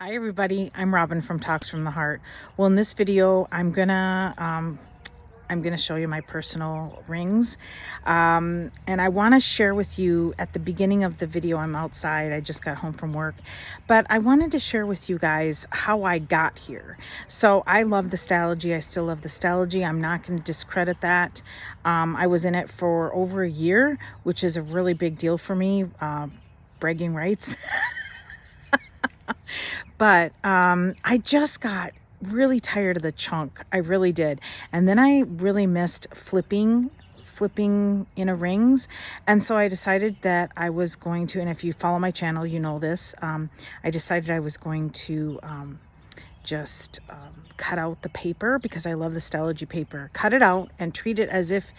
Hi everybody, I'm Robin from Talks from the Heart. Well, in this video, I'm gonna show you my personal rings, and I want to share with you at the beginning of the video. I'm outside. I just got home from work, but I wanted to share with you guys how I got here. So I love the Stalogy. I still love the Stalogy. I'm not going to discredit that. I was in it for over a year, which is a really big deal for me. Bragging rights. But I just got really tired of the chunk. I really did. And then I really missed flipping in a rings. And so I decided that I was going to, and if you follow my channel, you know this, I decided I was going to just cut out the paper because I love the Stalogy paper. Cut it out and treat it as if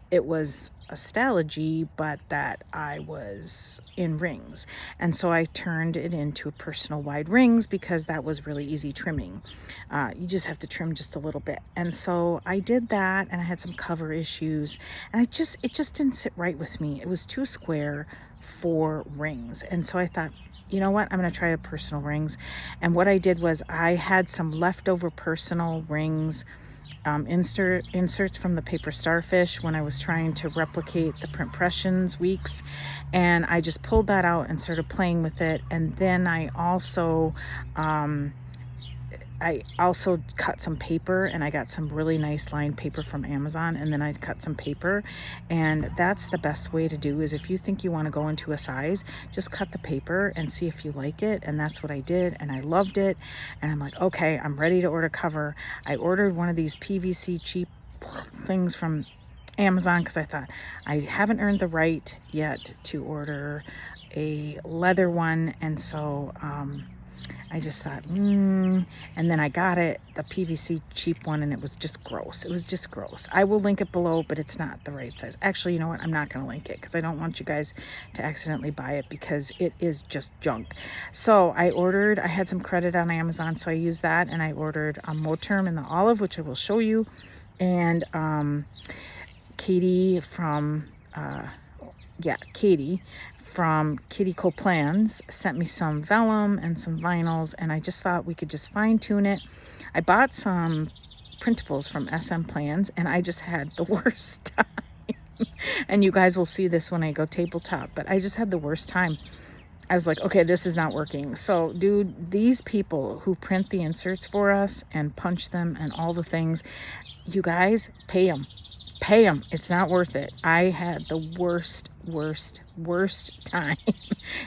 it was a Stalogy, but that I was in rings. And so I turned it into a personal wide rings because that was really easy trimming. You just have to trim just a little bit. And so I did that, and I had some cover issues, and it just didn't sit right with me. It was too square for rings. And so I thought, you know what, I'm going to try a personal rings. And what I did was I had some leftover personal rings, inserts from the paper Starfish when I was trying to replicate the Printpressions weeks, and I just pulled that out and started playing with it. And then I also cut some paper, and I got some really nice lined paper from Amazon, and then I cut some paper. And that's the best way to do, is if you think you want to go into a size, just cut the paper and see if you like it. And that's what I did, and I loved it. And I'm like, okay, I'm ready to order cover. I ordered one of these PVC cheap things from Amazon because I thought I haven't earned the right yet to order a leather one. And so I just thought, and then I got it, the PVC cheap one, and it was just gross. It was just gross. I will link it below, but it's not the right size. Actually, you know what? I'm not going to link it because I don't want you guys to accidentally buy it because it is just junk. So I had some credit on Amazon, so I used that, and I ordered a Moterm in the olive, which I will show you, and Katie from EnerGel sent me some vellum and some vinyls, and I just thought we could just fine tune it. I bought some printables from SMPlans, and I just had the worst time. And you guys will see this when I go tabletop, but I just had the worst time. I was like, okay, this is not working. So, dude, these people who print the inserts for us and punch them and all the things, you guys, pay them. It's not worth it. I had the worst time.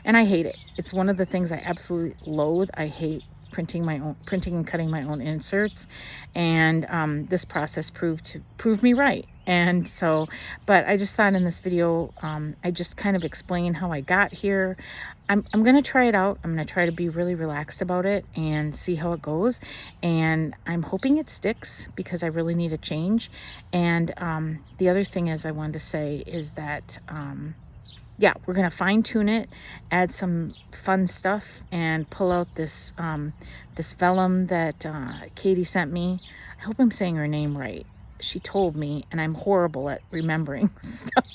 And I hate it. It's one of the things I absolutely loathe. I hate printing and cutting my own inserts. And this process proved me right. And so, but I just thought in this video, I just kind of explain how I got here. I'm going to try it out. I'm going to try to be really relaxed about it and see how it goes. And I'm hoping it sticks because I really need a change. And the other thing I wanted to say is that, yeah, we're going to fine tune it, add some fun stuff, and pull out this, this vellum that Katie sent me. I hope I'm saying her name right. She told me, and I'm horrible at remembering stuff.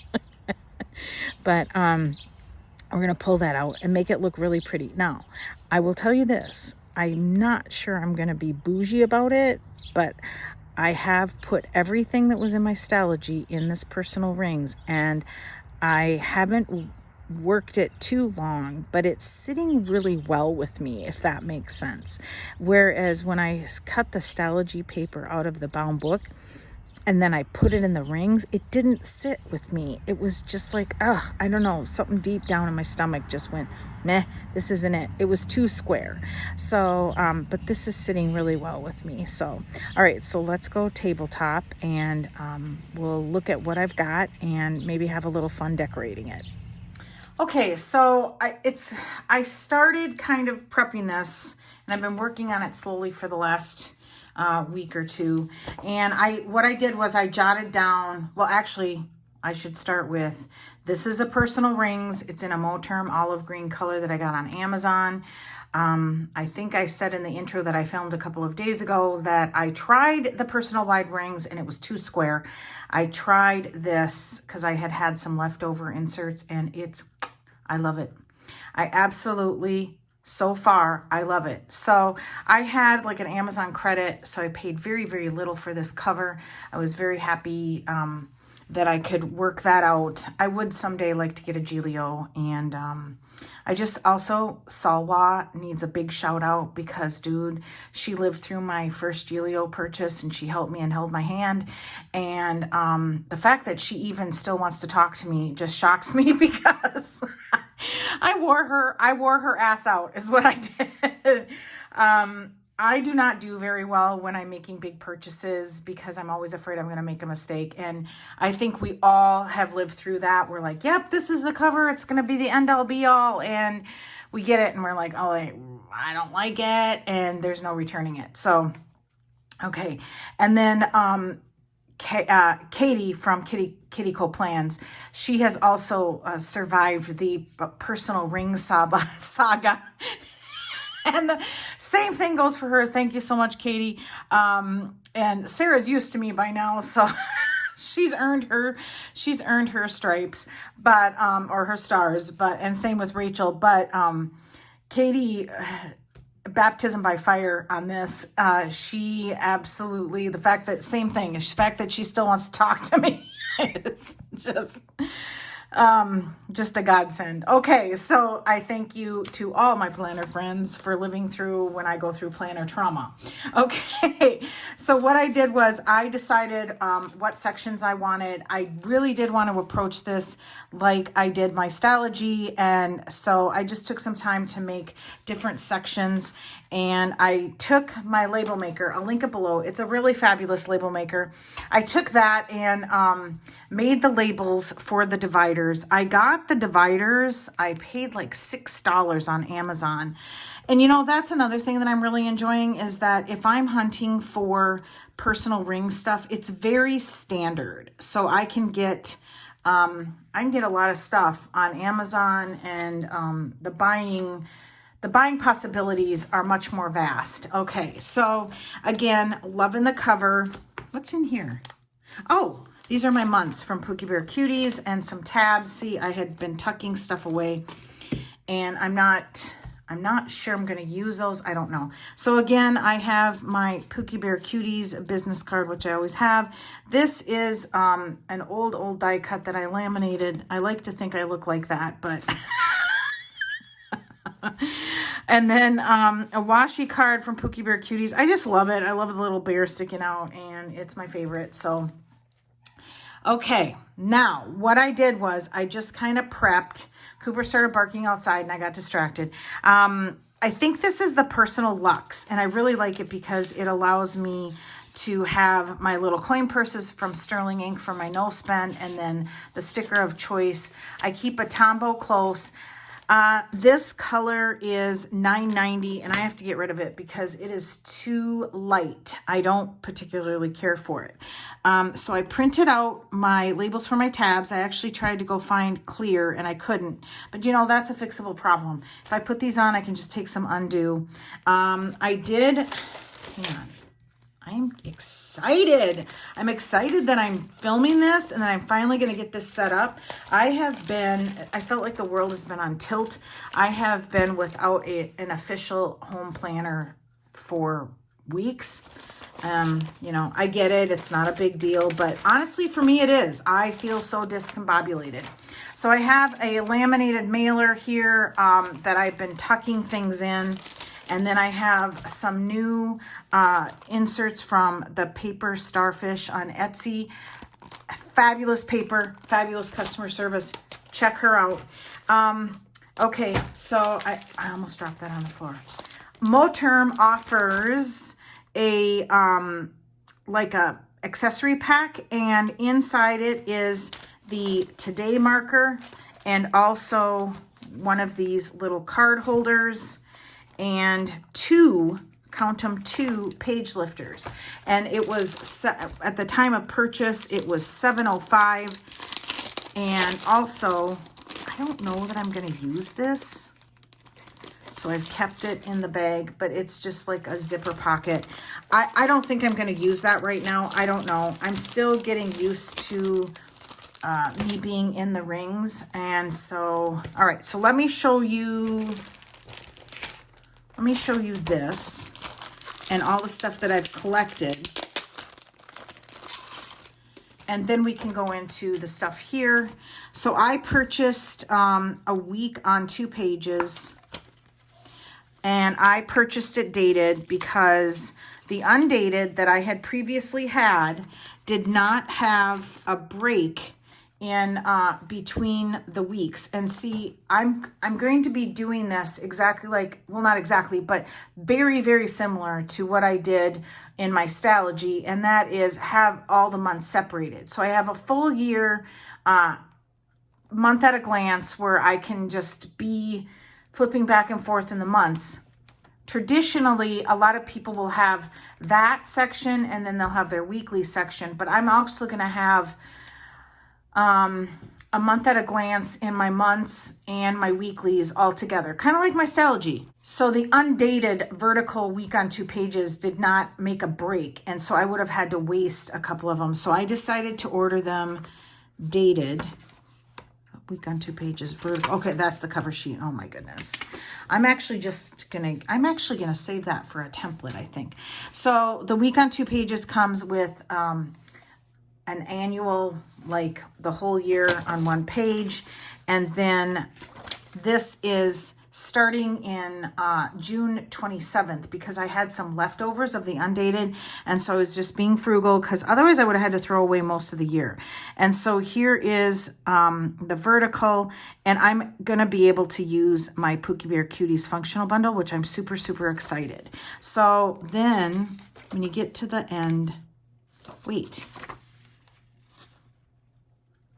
But we're going to pull that out and make it look really pretty. Now, I will tell you this. I'm not sure I'm going to be bougie about it, but I have put everything that was in my Stalogy in this personal rings, and I haven't worked it too long, but it's sitting really well with me, if that makes sense. Whereas when I cut the Stalogy paper out of the bound book, and then I put it in the rings, it didn't sit with me. It was just like, ugh, I don't know, something deep down in my stomach just went, meh, this isn't it. It was too square. So, but this is sitting really well with me. So, all right, so let's go tabletop, and we'll look at what I've got and maybe have a little fun decorating it. Okay, so I started kind of prepping this, and I've been working on it slowly for the last week or two. And what I did was I jotted down, well, actually, I should start with, this is a personal rings. It's in a Moterm olive green color that I got on Amazon. I think I said in the intro that I filmed a couple of days ago that I tried the personal wide rings and it was too square. I tried this because I had some leftover inserts, and I love it. I absolutely So far, I love it. So I had like an Amazon credit, so I paid very, very little for this cover. I was very happy that I could work that out. I would someday like to get a Giglio, and I just also, Salwa needs a big shout out because, dude, she lived through my first Giglio purchase and she helped me and held my hand. And the fact that she even still wants to talk to me just shocks me because I wore her ass out is what I did. I do not do very well when I'm making big purchases because I'm always afraid I'm going to make a mistake. And I think we all have lived through that. We're like, yep, this is the cover. It's going to be the end all be all. And we get it and we're like, oh, I don't like it. And there's no returning it. So, okay. And then, Katie from Kitty Co Plans, she has also survived the personal ring saga. And the same thing goes for her. Thank you so much, Katie. And Sarah's used to me by now, so she's earned her stripes, but or her stars, but and same with Rachel. But Katie, baptism by fire on this. She absolutely, the fact that she still wants to talk to me is just a godsend. Okay, so I thank you to all my planner friends for living through when I go through planner trauma. Okay, so what I did was I decided what sections I wanted. I really did want to approach this like I did my Stylogy, and so I just took some time to make different sections, and I took my label maker. I'll link it below. It's a really fabulous label maker. I took that and made the labels for the dividers. I got the dividers. I paid like $6 on Amazon. And you know, that's another thing that I'm really enjoying is that if I'm hunting for personal ring stuff, it's very standard. So I can get a lot of stuff on Amazon, and the buying possibilities are much more vast. Okay, so again, loving the cover. What's in here? Oh, these are my months from Pookie Bear Cuties and some tabs. See, I had been tucking stuff away, and I'm not sure I'm going to use those. I don't know. So again, I have my Pookie Bear Cuties business card, which I always have. This is an old die cut that I laminated. I like to think I look like that, but and then a washi card from Pookie Bear Cuties. I just love it. I love the little bear sticking out, and it's my favorite. So okay, now what I did was I just kind of prepped. Cooper started barking outside and I got distracted. I think this is the Personal Luxe, and I really like it because it allows me to have my little coin purses from Sterling Ink for my no spend, and then the sticker of choice. I keep a Tombow close. This color is $9.90, and I have to get rid of it because it is too light. I don't particularly care for it. So I printed out my labels for my tabs. I actually tried to go find clear, and I couldn't. But, you know, that's a fixable problem. If I put these on, I can just take some undo. Hang on. I'm excited. I'm excited that I'm filming this and that I'm finally going to get this set up. I felt like the world has been on tilt. I have been without an official home planner for weeks. You know, I get it. It's not a big deal, but honestly, for me, it is. I feel so discombobulated. So I have a laminated mailer here that I've been tucking things in. And then I have some new inserts from the paper Starfish on Etsy. Fabulous paper, fabulous customer service. Check her out. Okay, so I almost dropped that on the floor. Moterm offers a like a accessory pack, and inside it is the Today marker and also one of these little card holders, and two page lifters. And it was, at the time of purchase, it was $7.05. And also, I don't know that I'm going to use this, so I've kept it in the bag, but it's just like a zipper pocket. I don't think I'm going to use that right now. I don't know. I'm still getting used to me being in the rings. And so, all right, so let me show you let me show you this and all the stuff that I've collected. And then we can go into the stuff here. So I purchased a week on 2 pages. And I purchased it dated because the undated that I had previously had did not have a break in between the weeks. And see, I'm going to be doing this exactly like, well, not exactly, but very, very similar to what I did in my Stalogy, and that is have all the months separated. So I have a full year month at a glance where I can just be flipping back and forth in the months. Traditionally, a lot of people will have that section and then they'll have their weekly section, but I'm also going to have a month at a glance in my months and my weeklies all together, kind of like my Stalogy. So the undated vertical week on 2 pages did not make a break, and so I would have had to waste a couple of them. So I decided to order them dated. Week on 2 pages vertical. Okay, that's the cover sheet. Oh my goodness. I'm actually gonna save that for a template, I think. So the week on 2 pages comes with an annual, like the whole year on 1 page. And then this is starting in June 27th because I had some leftovers of the undated. And so I was just being frugal because otherwise I would have had to throw away most of the year. And so here is the vertical, and I'm going to be able to use my Pookie Bear Cuties functional bundle, which I'm super, super excited. So then when you get to the end, wait.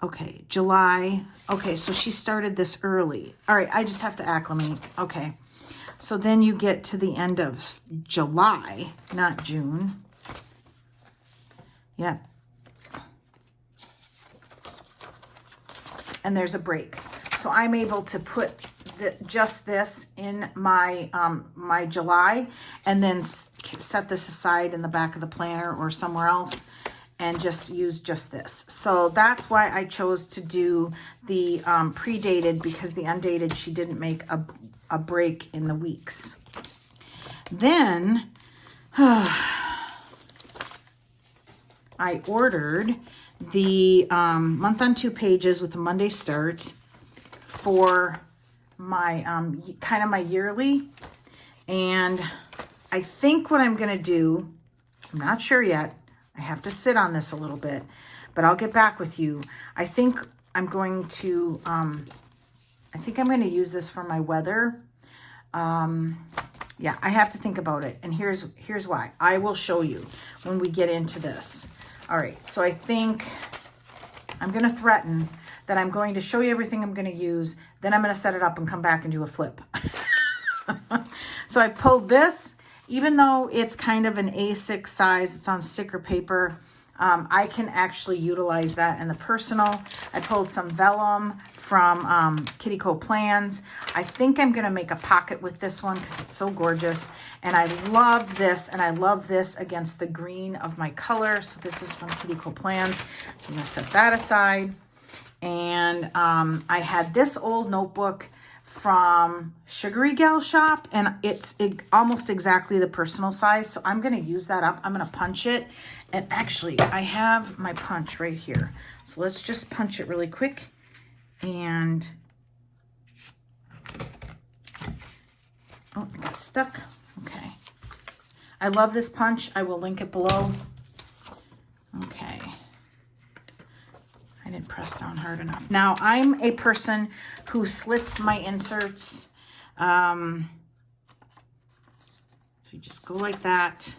Okay, July. Okay, so she started this early. All right, I just have to acclimate. Okay, so then you get to the end of July, not June. Yep. And there's a break. So I'm able to put just this in my my July and then set this aside in the back of the planner or somewhere else and just use just this. So that's why I chose to do the pre-dated, because the undated, she didn't make a break in the weeks. Then I ordered the month on 2 pages with a Monday start for my kind of my yearly. And I think what I'm going to do, I'm not sure yet, I have to sit on this a little bit, but I'll get back with you. I think I'm going to use this for my weather. Yeah, I have to think about it. And here's why. I will show you when we get into this. All right, so I think I'm going to threaten that I'm going to show you everything I'm going to use. Then I'm going to set it up and come back and do a flip. So I pulled this. Even though it's kind of an A6 size, it's on sticker paper, I can actually utilize that in the personal. I pulled some vellum from Kitty Co Plans. I think I'm going to make a pocket with this one because it's so gorgeous. And I love this, and I love this against the green of my color. So this is from Kitty Co Plans. So I'm going to set that aside. And I had this old notebook from Sugary Gal Shop, and it's almost exactly the personal size. So I'm going to use that up. I'm going to punch it. And actually, I have my punch right here. So let's just punch it really quick. And, oh, I got stuck. Okay. I love this punch. I will link it below. Okay. I didn't press down hard enough. Now, I'm a person who slits my inserts. So you just go like that.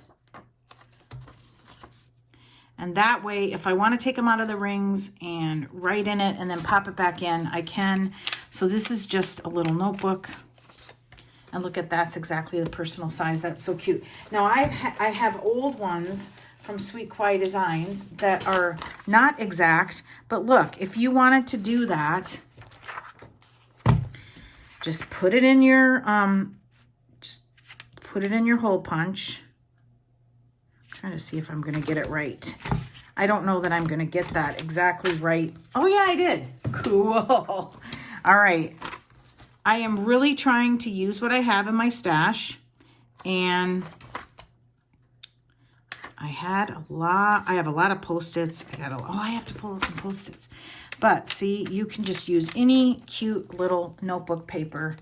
And that way, if I want to take them out of the rings and write in it and then pop it back in, I can. So this is just a little notebook. And look at that's exactly the personal size. That's so cute. Now, I have old ones from Kawaii Designs that are not exact. But look, if you wanted to do that, just put it in your hole punch. I'm trying to see if I'm going to get it right. I don't know that I'm going to get that exactly right. Oh yeah, I did. Cool. All right. I am really trying to use what I have in my stash. And I have a lot of Post-its. I have to pull out some Post-its. But see, you can just use any cute little notebook paper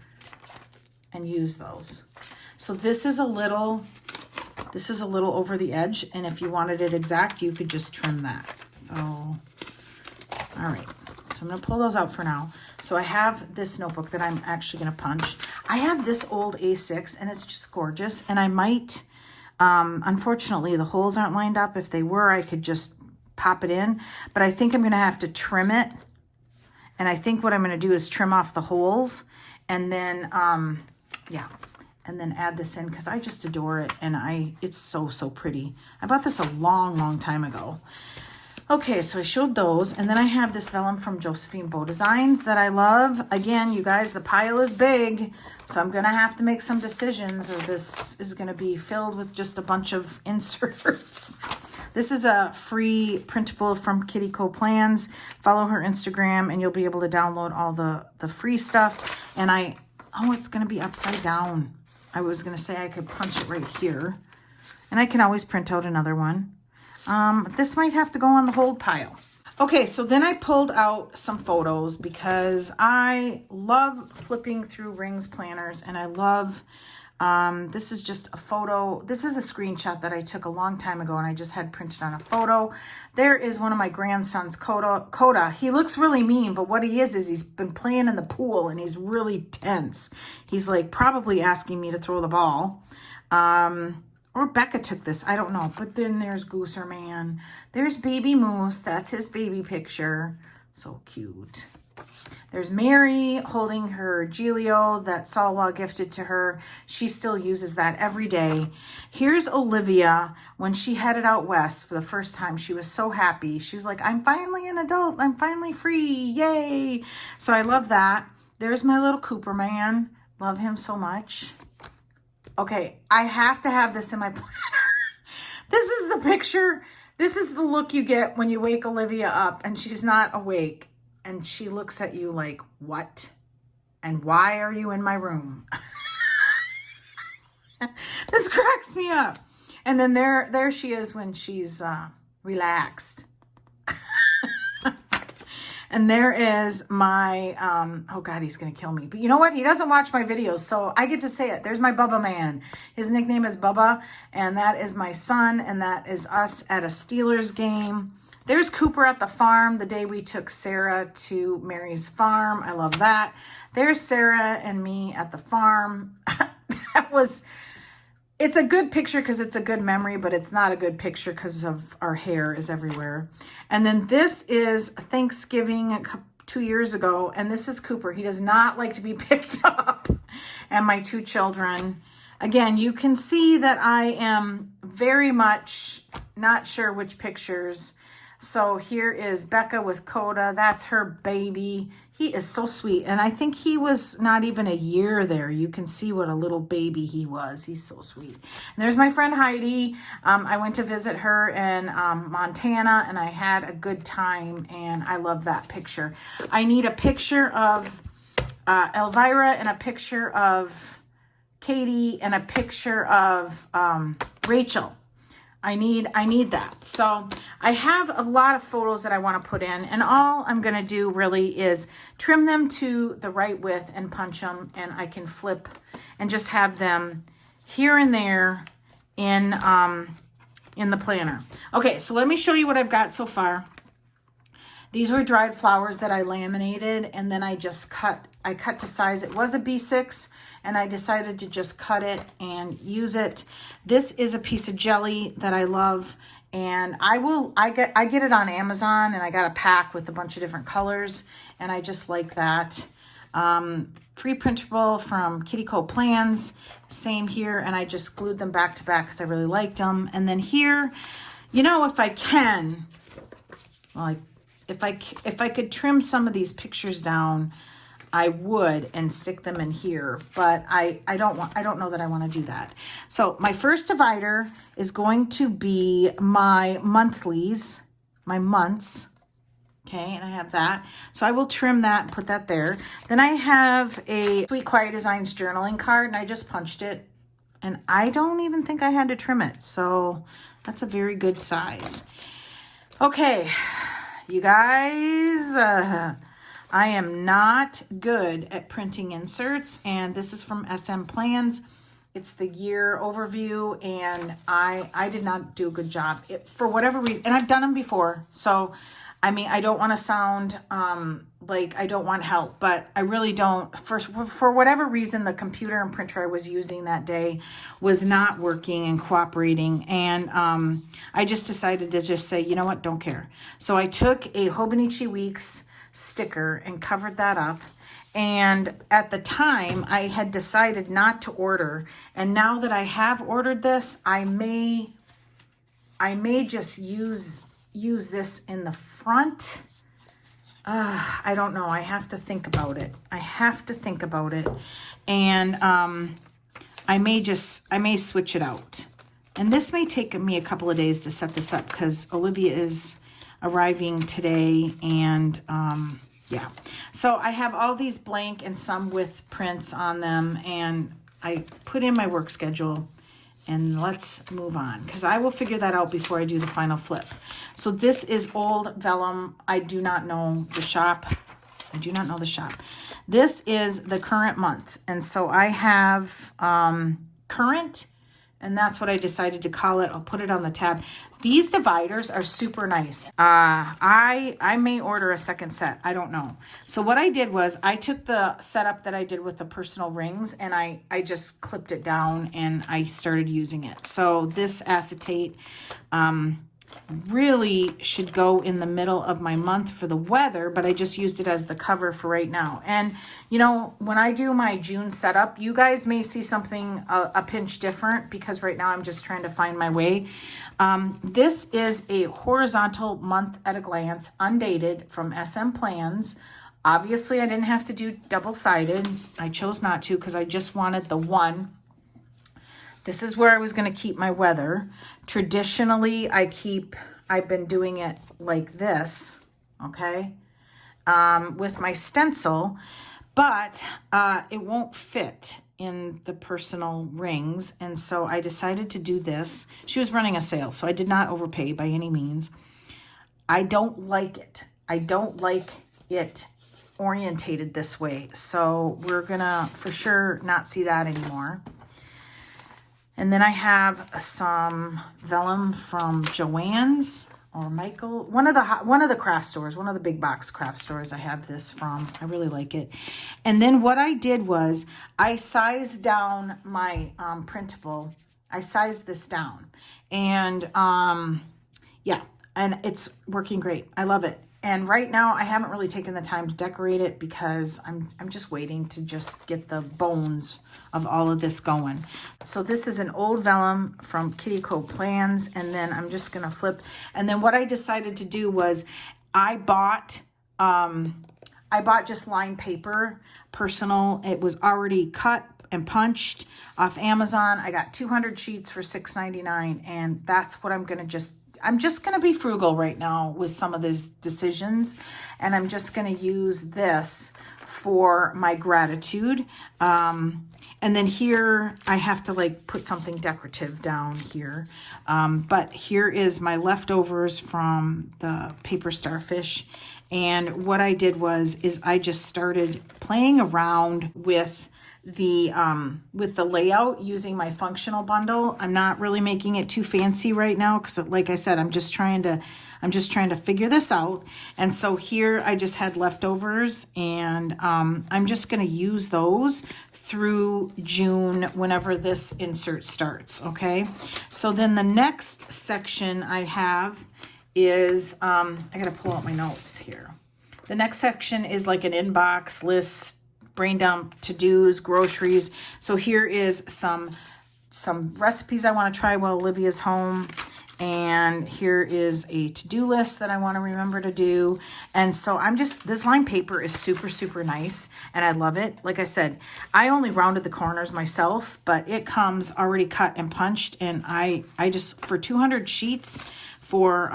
and use those. So this is a little over the edge, and if you wanted it exact, you could just trim that. So, all right. So I'm going to pull those out for now. So I have this notebook that I'm actually going to punch. I have this old A6, and it's just gorgeous. And I might, unfortunately, the holes aren't lined up. If they were, I could just pop it in. But I think I'm going to have to trim it. And I think what I'm going to do is trim off the holes. And then, yeah. And then add this in because I just adore it. And it's so, so pretty. I bought this a long, long time ago. Okay, so I showed those, and then I have this vellum from Josephine Bow Designs that I love. Again, you guys, the pile is big, so I'm going to have to make some decisions, or this is going to be filled with just a bunch of inserts. This is a free printable from SMPlans. Follow her Instagram, and you'll be able to download all the free stuff. And it's going to be upside down. I was going to say I could punch it right here, and I can always print out another one. This might have to go on the hold pile. Okay, so then I pulled out some photos because I love flipping through rings planners, and I love, this is just a photo. This is a screenshot that I took a long time ago, and I just had printed on a photo. There is one of my grandsons, Coda. He looks really mean, but what he is he's been playing in the pool, and he's really tense. He's like probably asking me to throw the ball. Or Becca took this. I don't know. But then there's Gooser Man. There's Baby Moose. That's his baby picture. So cute. There's Mary holding her Giglio that Salwa gifted to her. She still uses that every day. Here's Olivia when she headed out west for the first time. She was so happy. She was like, I'm finally an adult. I'm finally free. Yay. So I love that. There's my little Cooper Man. Love him so much. Okay, I have to have this in my planner. This is the picture. This is the look you get when you wake Olivia up and she's not awake. And she looks at you like, what? And why are you in my room? This cracks me up. And then there she is when she's relaxed. And there is my, oh God, he's going to kill me. But you know what? He doesn't watch my videos, so I get to say it. There's my Bubba Man. His nickname is Bubba, and that is my son, and that is us at a Steelers game. There's Cooper at the farm the day we took Sarah to Mary's farm. I love that. There's Sarah and me at the farm. It's a good picture because it's a good memory, but it's not a good picture because of our hair is everywhere. And then this is Thanksgiving 2 years ago, and this is Cooper. He does not like to be picked up. And my two children. Again, you can see that I am very much not sure which pictures. So here is Becca with Coda. That's her baby. He is so sweet. And I think he was not even a year there. You can see what a little baby he was. He's so sweet. And there's my friend Heidi. I went to visit her in Montana, and I had a good time, and I love that picture. I need a picture of Elvira and a picture of Katie and a picture of Rachel. I need that. So I have a lot of photos that I want to put in, and all I'm going to do really is trim them to the right width and punch them, and I can flip and just have them here and there in the planner. Okay, so let me show you what I've got so far. These were dried flowers that I laminated, and then I just cut to size. It was a B6, and I decided to just cut it and use it. This is a piece of jelly that I love, and I get it on Amazon, and I got a pack with a bunch of different colors, and I just like that. Free printable from SMPlans, same here, and I just glued them back to back because I really liked them. And then here, you know, if I can, well, if I could trim some of these pictures down, I would, and stick them in here, but I don't know that I want to do that. So my first divider is going to be my monthlies, my months. Okay, and I have that. So I will trim that and put that there. Then I have a Kawaii Designs journaling card, and I just punched it and I don't even think I had to trim it. So that's a very good size. Okay, you guys, I am not good at printing inserts, and this is from SMPlans. It's the year overview, and I did not do a good job for whatever reason. And I've done them before, so I mean, I don't want to sound like I don't want help, but I really don't. For whatever reason, the computer and printer I was using that day was not working and cooperating, and I just decided to just say, you know what, don't care. So I took a Hobonichi Weeks sticker and covered that up. And at the time, I had decided not to order. And now that I have ordered this, I may just use this in the front. I don't know. I have to think about it. And I may switch it out. And this may take me a couple of days to set this up because Olivia is arriving today, and yeah. So I have all these blank and some with prints on them, and I put in my work schedule, and let's move on because I will figure that out before I do the final flip. So this is old Vellum. I do not know the shop. This is the current month, and so I have current, and that's what I decided to call it. I'll put it on the tab. These dividers are super nice. I may order a second set. I don't know. So what I did was I took the setup that I did with the personal rings, and I just clipped it down and I started using it. So this acetate really should go in the middle of my month for the weather, but I just used it as the cover for right now. And you know, when I do my June setup, you guys may see something a pinch different because right now I'm just trying to find my way. This is a horizontal month at a glance, undated, from SMPlans. Obviously, I didn't have to do double-sided. I chose not to because I just wanted the one. This is where I was going to keep my weather. Traditionally, I've been doing it like this, okay, with my stencil, but it won't fit in the personal rings, and so I decided to do this. She was running a sale, so I did not overpay by any means. I don't like it. I don't like it orientated this way, so we're gonna for sure not see that anymore. And then I have some vellum from Joann's or Michael, one of the craft stores, one of the big box craft stores I have this from. I really like it. And then what I did was I sized down my printable. I sized this down, and yeah, and it's working great. I love it. And right now I haven't really taken the time to decorate it because I'm just waiting to just get the bones of all of this going. So this is an old vellum from Kitty Co Plans, and then I'm just gonna flip. And then what I decided to do was I bought just lined paper, personal. It was already cut and punched off Amazon. I got 200 sheets for $6.99, and that's what I'm just going to be frugal right now with some of these decisions, and I'm just going to use this for my gratitude. And then here I have to like put something decorative down here. But here is my leftovers from the paper Starfish. And what I did is I just started playing around with the layout using my functional bundle. I'm not really making it too fancy right now because, like I said, I'm just trying to figure this out. And so here I just had leftovers, and I'm just going to use those through June whenever this insert starts. Okay, so then the next section I have is I gotta pull out my notes here. The next section is like an inbox list, brain dump, to-dos, groceries. So here is some recipes I want to try while Olivia's home, and here is a to-do list that I want to remember to do. And so this lined paper is super nice, and I love it. Like I said, I only rounded the corners myself, but it comes already cut and punched, and I just, for 200 sheets, for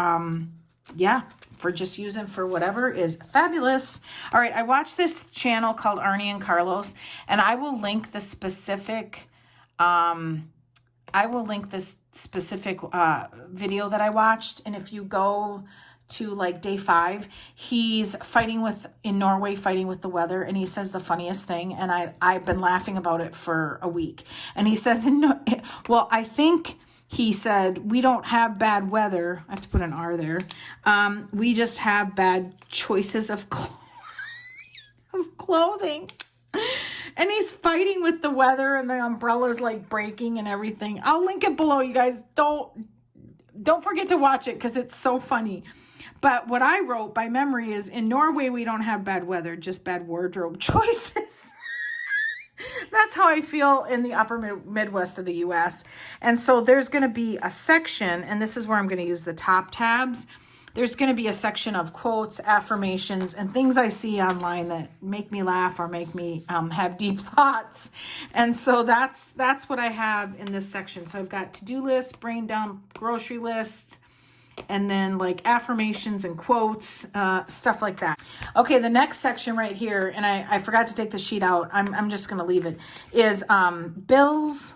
for just using for whatever, is fabulous. All right, I watched this channel called Arne and Carlos, and I will link the specific I will link this specific video that I watched. And if you go to like day 5, he's in Norway, fighting with the weather. And he says the funniest thing. And I've been laughing about it for a week. And he says, well, I think he said, we don't have bad weather. I have to put an R there. We just have bad choices of clothing. And he's fighting with the weather, and the umbrella's like breaking and everything. I'll link it below, you guys. Don't forget to watch it because it's so funny. But what I wrote by memory is, in Norway, we don't have bad weather, just bad wardrobe choices. That's how I feel in the upper Midwest of the US. And so there's going to be a section, and this is where I'm going to use the top tabs. There's going to be a section of quotes, affirmations, and things I see online that make me laugh or make me have deep thoughts. And so that's what I have in this section. So I've got to-do list, brain dump, grocery list, and then like affirmations and quotes, stuff like that. Okay, the next section right here, and I forgot to take the sheet out. I'm just going to leave it, is bills,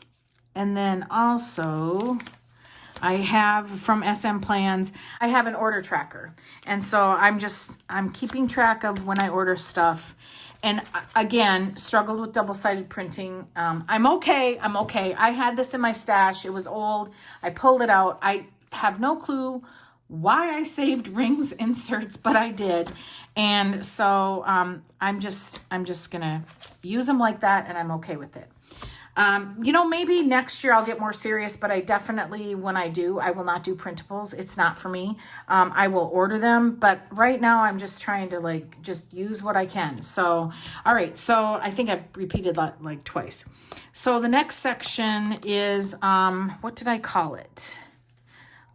and then also I have from SMPlans, I have an order tracker. And so I'm keeping track of when I order stuff. And again, struggled with double-sided printing. I'm okay. I had this in my stash. It was old. I pulled it out. I have no clue why I saved rings inserts, but I did. And so I'm just gonna use them like that, and I'm okay with it. Maybe next year I'll get more serious, but I definitely, when I do, I will not do printables. It's not for me. I will order them, but right now I'm just trying to just use what I can. So, all right. So I think I've repeated that like twice. So the next section is, what did I call it?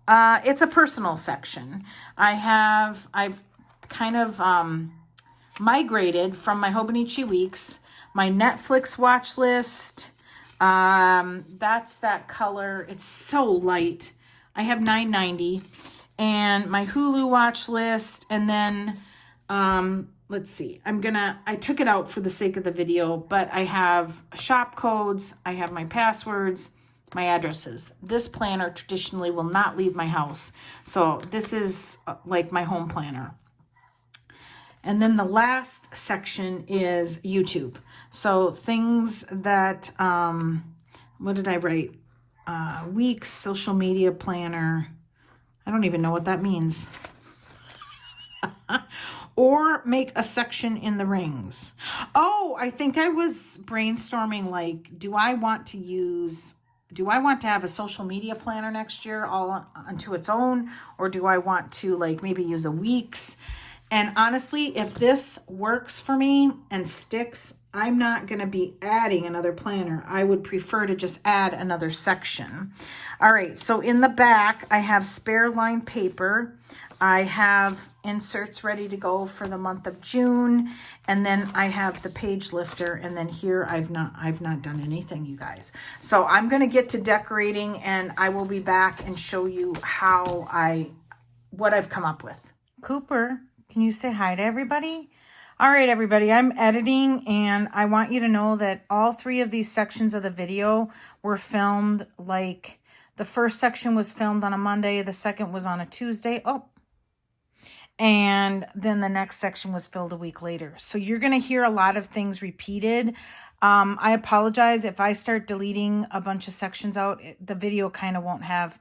It's a personal section. I've kind of, migrated from my Hobonichi weeks, my Netflix watch list. That's that color. It's so light. I have $9.90, and my Hulu watch list. And then, let's see, I took it out for the sake of the video, but I have shop codes. I have my passwords, my addresses. This planner traditionally will not leave my house. So this is like my home planner. And then the last section is YouTube. So things that, what did I write? Weeks, social media planner. I don't even know what that means. Or make a section in the rings. Oh, I think I was brainstorming, like, do I want to have a social media planner next year all unto its own? Or do I want to maybe use a weeks? And honestly, if this works for me and sticks, I'm not going to be adding another planner. I would prefer to just add another section. All right, so in the back, I have spare line paper. I have inserts ready to go for the month of June. And then I have the page lifter. And then here, I've not done anything, you guys. So I'm going to get to decorating, and I will be back and show you what I've come up with. Cooper, can you say hi to everybody? All right, everybody, I'm editing, and I want you to know that all 3 of these sections of the video were filmed, the first section was filmed on a Monday, the second was on a Tuesday. And then the next section was filmed a week later. So you're going to hear a lot of things repeated. I apologize if I start deleting a bunch of sections out. The video kind of won't have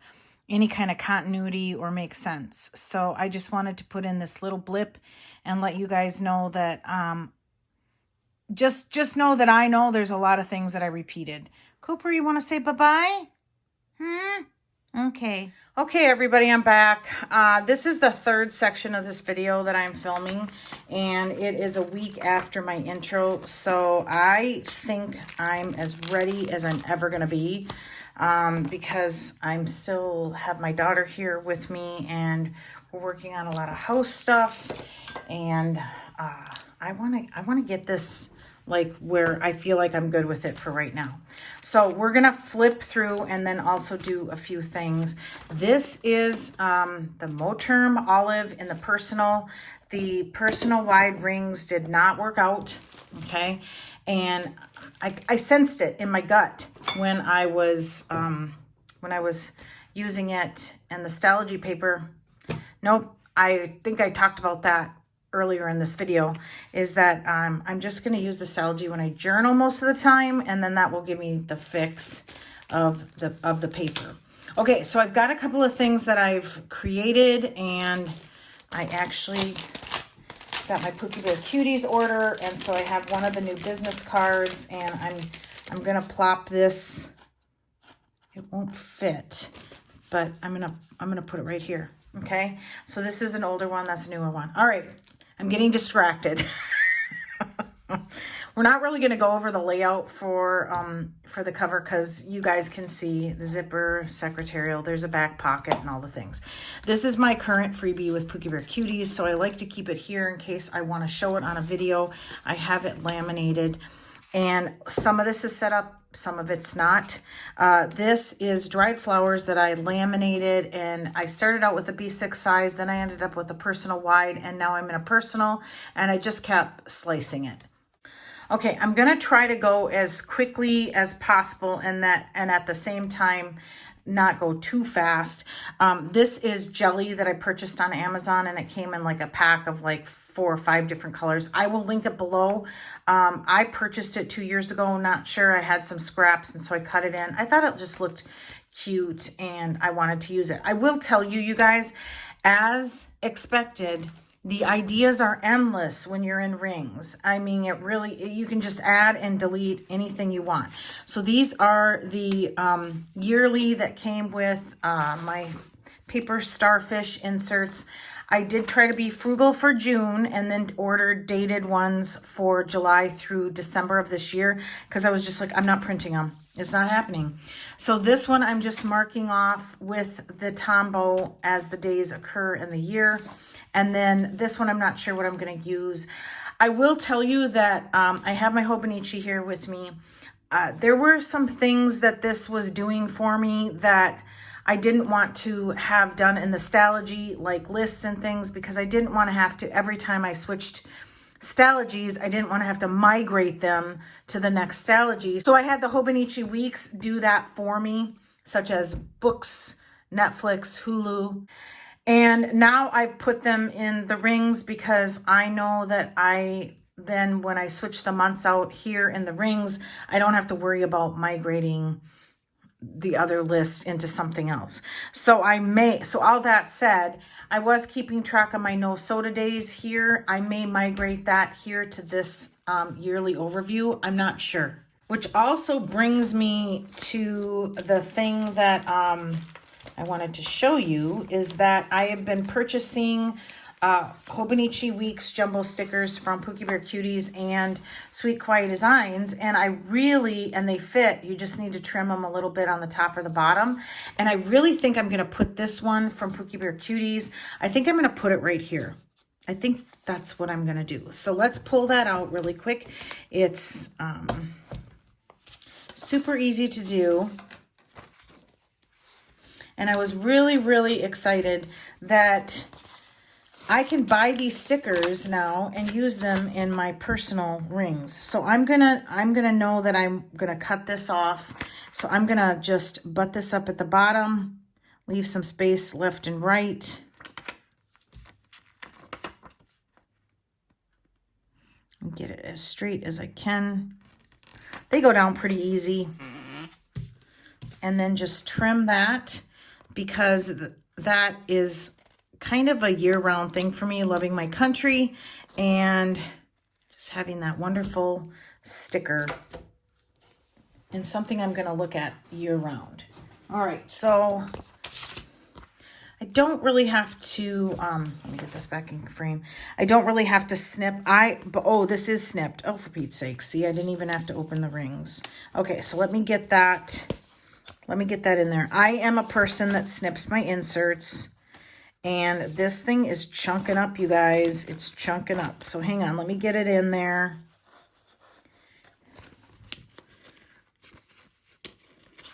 any kind of continuity or make sense. So I just wanted to put in this little blip and let you guys know that, just know that I know there's a lot of things that I repeated. Cooper, you want to say bye-bye? Okay. Okay, everybody, I'm back. This is the 3rd section of this video that I'm filming, and it is a week after my intro. So I think I'm as ready as I'm ever going to be. Because I'm still have my daughter here with me, and we're working on a lot of house stuff, and I want to get this where I feel like I'm good with it for right now. So we're gonna flip through and then also do a few things. This is the Moterm Olive in the personal. The personal wide rings did not work out, and I sensed it in my gut when I was when I was using it, and the Stalogy paper. Nope, I think I talked about that earlier in this video, is that I'm just going to use the Stalogy when I journal most of the time, and then that will give me the fix of the paper. Okay, so I've got a couple of things that I've created, and I actually got my Pookie Bear Cuties order, and so I have one of the new business cards, and I'm gonna plop this. It won't fit, but I'm gonna put it right here. Okay, so this is an older one, that's a newer one. All right, I'm getting distracted. We're not really going to go over the layout for the cover, because you guys can see the zipper, secretarial, there's a back pocket and all the things. This is my current freebie with Pookie Bear Cuties, so I like to keep it here in case I want to show it on a video. I have it laminated, and some of this is set up, some of it's not. This is dried flowers that I laminated, and I started out with a B6 size, then I ended up with a personal wide, and now I'm in a personal, and I just kept slicing it. Okay, I'm going to try to go as quickly as possible, and at the same time not go too fast. This is jelly that I purchased on Amazon, and it came in like a pack of like 4 or 5 different colors. I will link it below. I purchased it 2 years ago, not sure. I had some scraps, and so I cut it in. I thought it just looked cute, and I wanted to use it. I will tell you, you guys, as expected, the ideas are endless when you're in rings. I mean, it really, you can just add and delete anything you want. So these are the yearly that came with my paper Starfish inserts. I did try to be frugal for June, and then ordered dated ones for July through December of this year, because I was just like, I'm not printing them. It's not happening. So this one I'm just marking off with the Tombow as the days occur in the year. And then this one, I'm not sure what I'm going to use. I will tell you that I have my Hobonichi here with me. There were some things that this was doing for me that I didn't want to have done in the Stalogy, like lists and things, because I didn't want to have to, every time I switched Stalogies, I didn't want to have to migrate them to the next Stalogy. So I had the Hobonichi Weeks do that for me, such as books, Netflix, Hulu. And now I've put them in the rings, because I know that then when I switch the months out here in the rings, I don't have to worry about migrating the other list into something else. So all that said, I was keeping track of my no soda days here. I may migrate that here to this yearly overview. I'm not sure. Which also brings me to the thing that I wanted to show you, is that I have been purchasing Hobonichi Weeks jumbo stickers from Pookie Bear Cuties and Sweet Kawaii Designs, and and they fit. You just need to trim them a little bit on the top or the bottom. And I really think I'm going to put this one from Pookie Bear Cuties. I think I'm going to put it right here. I think that's what I'm going to do. So let's pull that out really quick. It's super easy to do. And I was really, really excited that I can buy these stickers now and use them in my personal rings. So I'm gonna know that I'm gonna cut this off. So I'm gonna just butt this up at the bottom, leave some space left and right. And get it as straight as I can. They go down pretty easy. And then just trim that, because that is kind of a year-round thing for me, loving my country and just having that wonderful sticker, and something I'm going to look at year-round. All right, so I don't really have to, let me get this back in frame. I don't really have to snip. Oh, this is snipped. Oh, for Pete's sake. See, I didn't even have to open the rings. Okay, so let me get that. Let me get that in there. I am a person that snips my inserts, and this thing is chunking up, you guys. It's chunking up. So hang on, let me get it in there.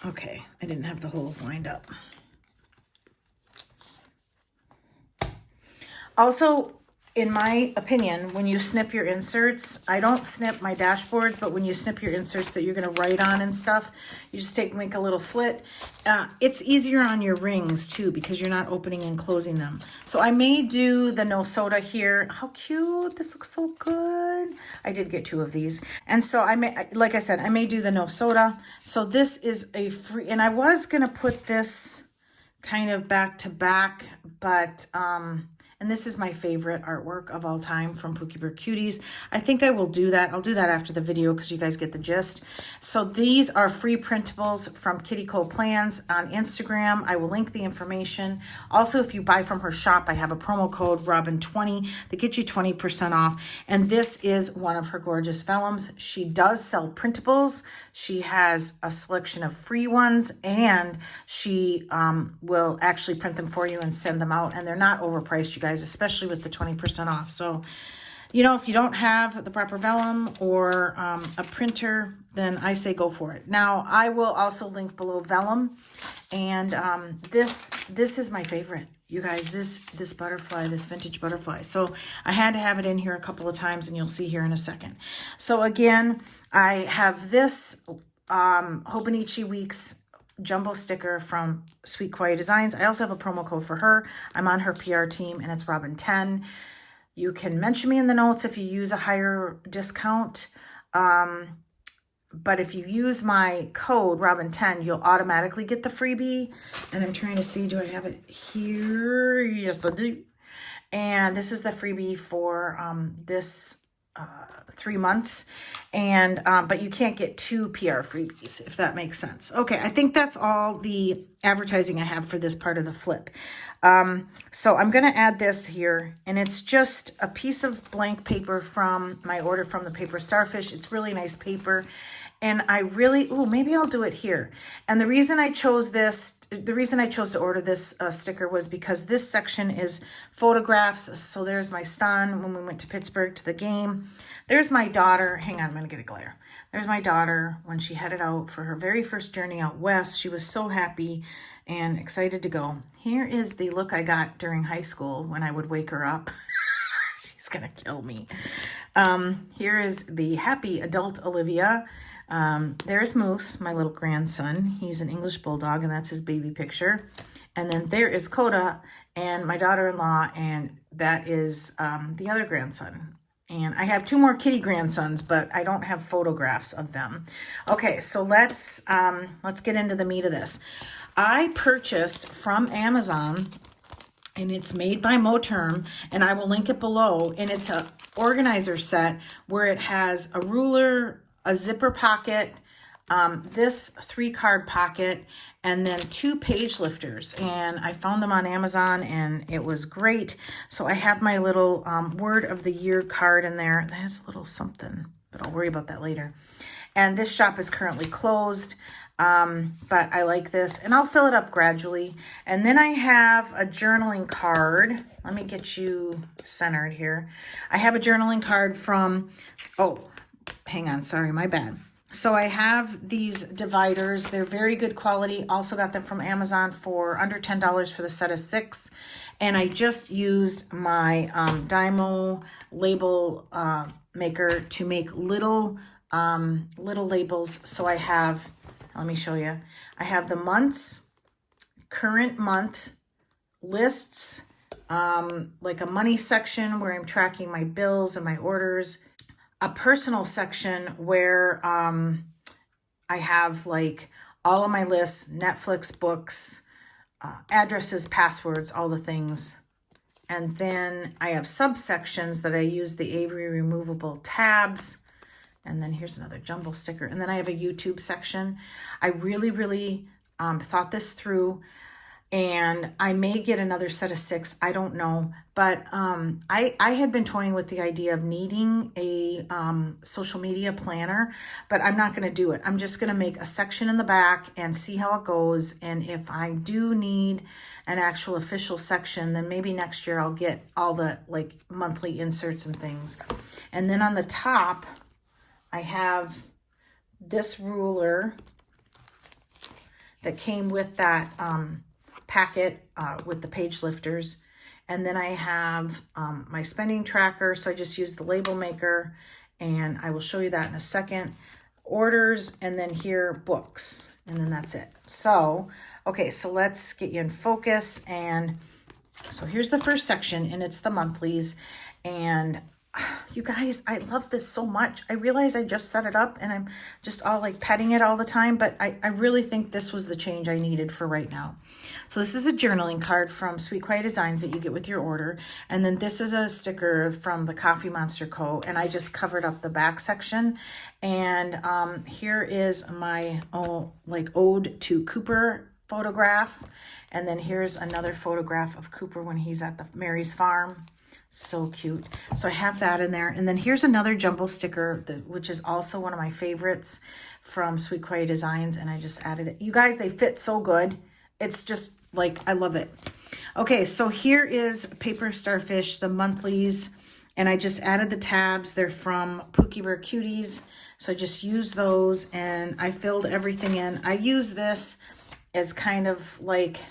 Okay, I didn't have the holes lined up. Also, in my opinion, when you snip your inserts, I don't snip my dashboards, but when you snip your inserts that you're going to write on and stuff, you just make a little slit. It's easier on your rings too, because you're not opening and closing them. So I may do the no soda here. How cute. This looks so good. I did get 2 of these. And so I may, like I said, I may do the no soda. So this is a free, and I was going to put this kind of back to back, but, and this is my favorite artwork of all time from Pookie Cuties. I think I will do that. I'll do that after the video because you guys get the gist. So these are free printables from SMPlans on Instagram. I will link the information. Also, if you buy from her shop, I have a promo code Robin20 that gets you 20% off. And this is one of her gorgeous vellums. She does sell printables. She has a selection of free ones, and she will actually print them for you and send them out. And they're not overpriced, you guys, especially with the 20% off. So, you know, if you don't have the proper vellum or a printer, then I say go for it. Now, I will also link below vellum, and this is my favorite. You guys, this butterfly, this vintage butterfly. So I had to have it in here a couple of times, and you'll see here in a second. So again, I have this Hobonichi Weeks jumbo sticker from Sweet Kawaii Designs. I also have a promo code for her. I'm on her PR team, and it's Robin10. You can mention me in the notes if you use a higher discount. But if you use my code Robin10, you'll automatically get the freebie. And I'm trying to see, do I have it here? Yes, I do. And this is the freebie for this 3 months. And but you can't get 2 PR freebies, if that makes sense. Okay, I think that's all the advertising I have for this part of the flip. So I'm going to add this here, and it's just a piece of blank paper from my order from the paper Starfish. It's really nice paper. And I really, maybe I'll do it here. And the reason I chose this, the reason I chose to order this sticker was because this section is photographs. So there's my son when we went to Pittsburgh to the game. There's my daughter. Hang on, I'm going to get a glare. There's my daughter when she headed out for her very first journey out west. She was so happy and excited to go. Here is the look I got during high school when I would wake her up. She's going to kill me. Here is the happy adult Olivia. There's Moose, my little grandson. He's an English bulldog, and that's his baby picture. And then there is Coda and my daughter-in-law, and that is the other grandson. And I have 2 more kitty grandsons, but I don't have photographs of them. Okay, so let's get into the meat of this. I purchased from Amazon, and it's made by Moterm, and I will link it below. And it's a organizer set where it has a ruler, a zipper pocket, this 3-card pocket, and then 2 page lifters. And I found them on Amazon, and it was great. So I have my little word of the year card in there. That has a little something, but I'll worry about that later. And this shop is currently closed, but I like this, and I'll fill it up gradually. And then I have a journaling card. Let me get you centered here. I have a journaling card from, hang on, sorry, my bad. So I have these dividers. They're very good quality. Also got them from Amazon for under $10 for the set of 6. And I just used my Dymo label maker to make little labels. So I have, let me show you. I have the months, current month, lists, like a money section where I'm tracking my bills and my orders, a personal section where I have like all of my lists, Netflix, books, addresses, passwords, all the things. And then I have subsections that I use the Avery removable tabs. And then here's another jumbo sticker. And then I have a YouTube section. I really thought this through. And I may get another set of 6. I don't know. But I had been toying with the idea of needing a social media planner, but I'm not going to do it. I'm just going to make a section in the back and see how it goes. And if I do need an actual official section, then maybe next year I'll get all the like monthly inserts and things. And then on the top, I have this ruler that came with that packet with the page lifters. And then I have my spending tracker. So I just use the label maker, and I will show you that in a second. Orders, and then here, books, and then that's it. So, okay, so let's get you in focus. And so here's the first section, and it's the monthlies. And you guys, I love this so much. I realize I just set it up and I'm just all like petting it all the time, but I really think this was the change I needed for right now. So this is a journaling card from Kawaii Designs that you get with your order. And then this is a sticker from the Coffee Monster Co. And I just covered up the back section. And here is my ode to Cooper photograph. And then here's another photograph of Cooper when he's at the Mary's farm. So cute. So I have that in there. And then here's another jumbo sticker, which is also one of my favorites from Kawaii Designs. And I just added it. You guys, they fit so good. It's just like, I love it. Okay, so here is Paper Starfish, the monthlies. And I just added the tabs. They're from Pookie Cuties. So I just used those and I filled everything in. I use this as kind of like,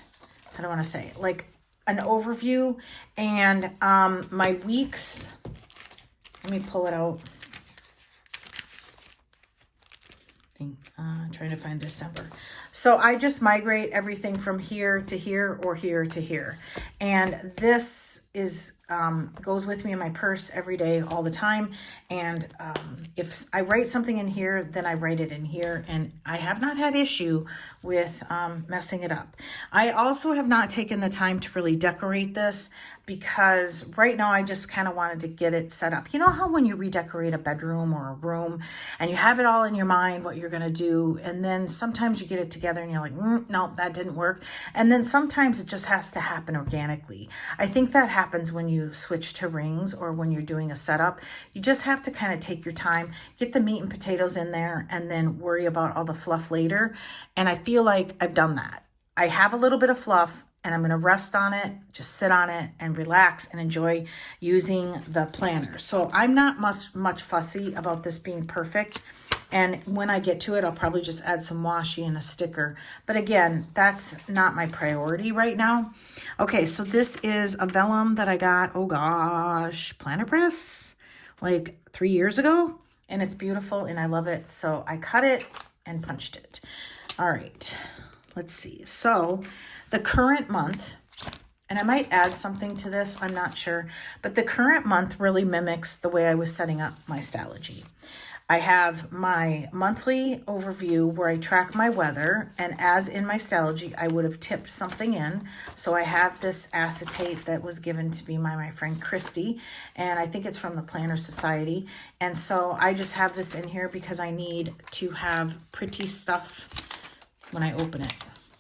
I don't want to say it, like an overview. And my weeks, let me pull it out. Trying to find December. So I just migrate everything from here to here or here to here. And this is goes with me in my purse every day, all the time. And if I write something in here, then I write it in here. And I have not had issue with messing it up. I also have not taken the time to really decorate this because right now I just kind of wanted to get it set up. You know how when you redecorate a bedroom or a room and you have it all in your mind, what you're going to do, and then sometimes you get it together and you're like, no, that didn't work. And then sometimes it just has to happen organically. I think that happens when you switch to rings or when you're doing a setup. You just have to kind of take your time, get the meat and potatoes in there, and then worry about all the fluff later. And I feel like I've done that. I have a little bit of fluff and I'm going to rest on it, just sit on it and relax and enjoy using the planner. So I'm not much fussy about this being perfect. And when I get to it, I'll probably just add some washi and a sticker. But again, that's not my priority right now. Okay, so this is a vellum that I got, oh gosh, Planner Press, like 3 years ago. And it's beautiful and I love it. So I cut it and punched it. All right, let's see. So the current month, and I might add something to this, I'm not sure, but the current month really mimics the way I was setting up my Stalogy. I have my monthly overview where I track my weather, and as in my Stalogy, I would have tipped something in. So I have this acetate that was given to me by my friend Christy, and I think it's from the Planner Society. And so I just have this in here because I need to have pretty stuff when I open it.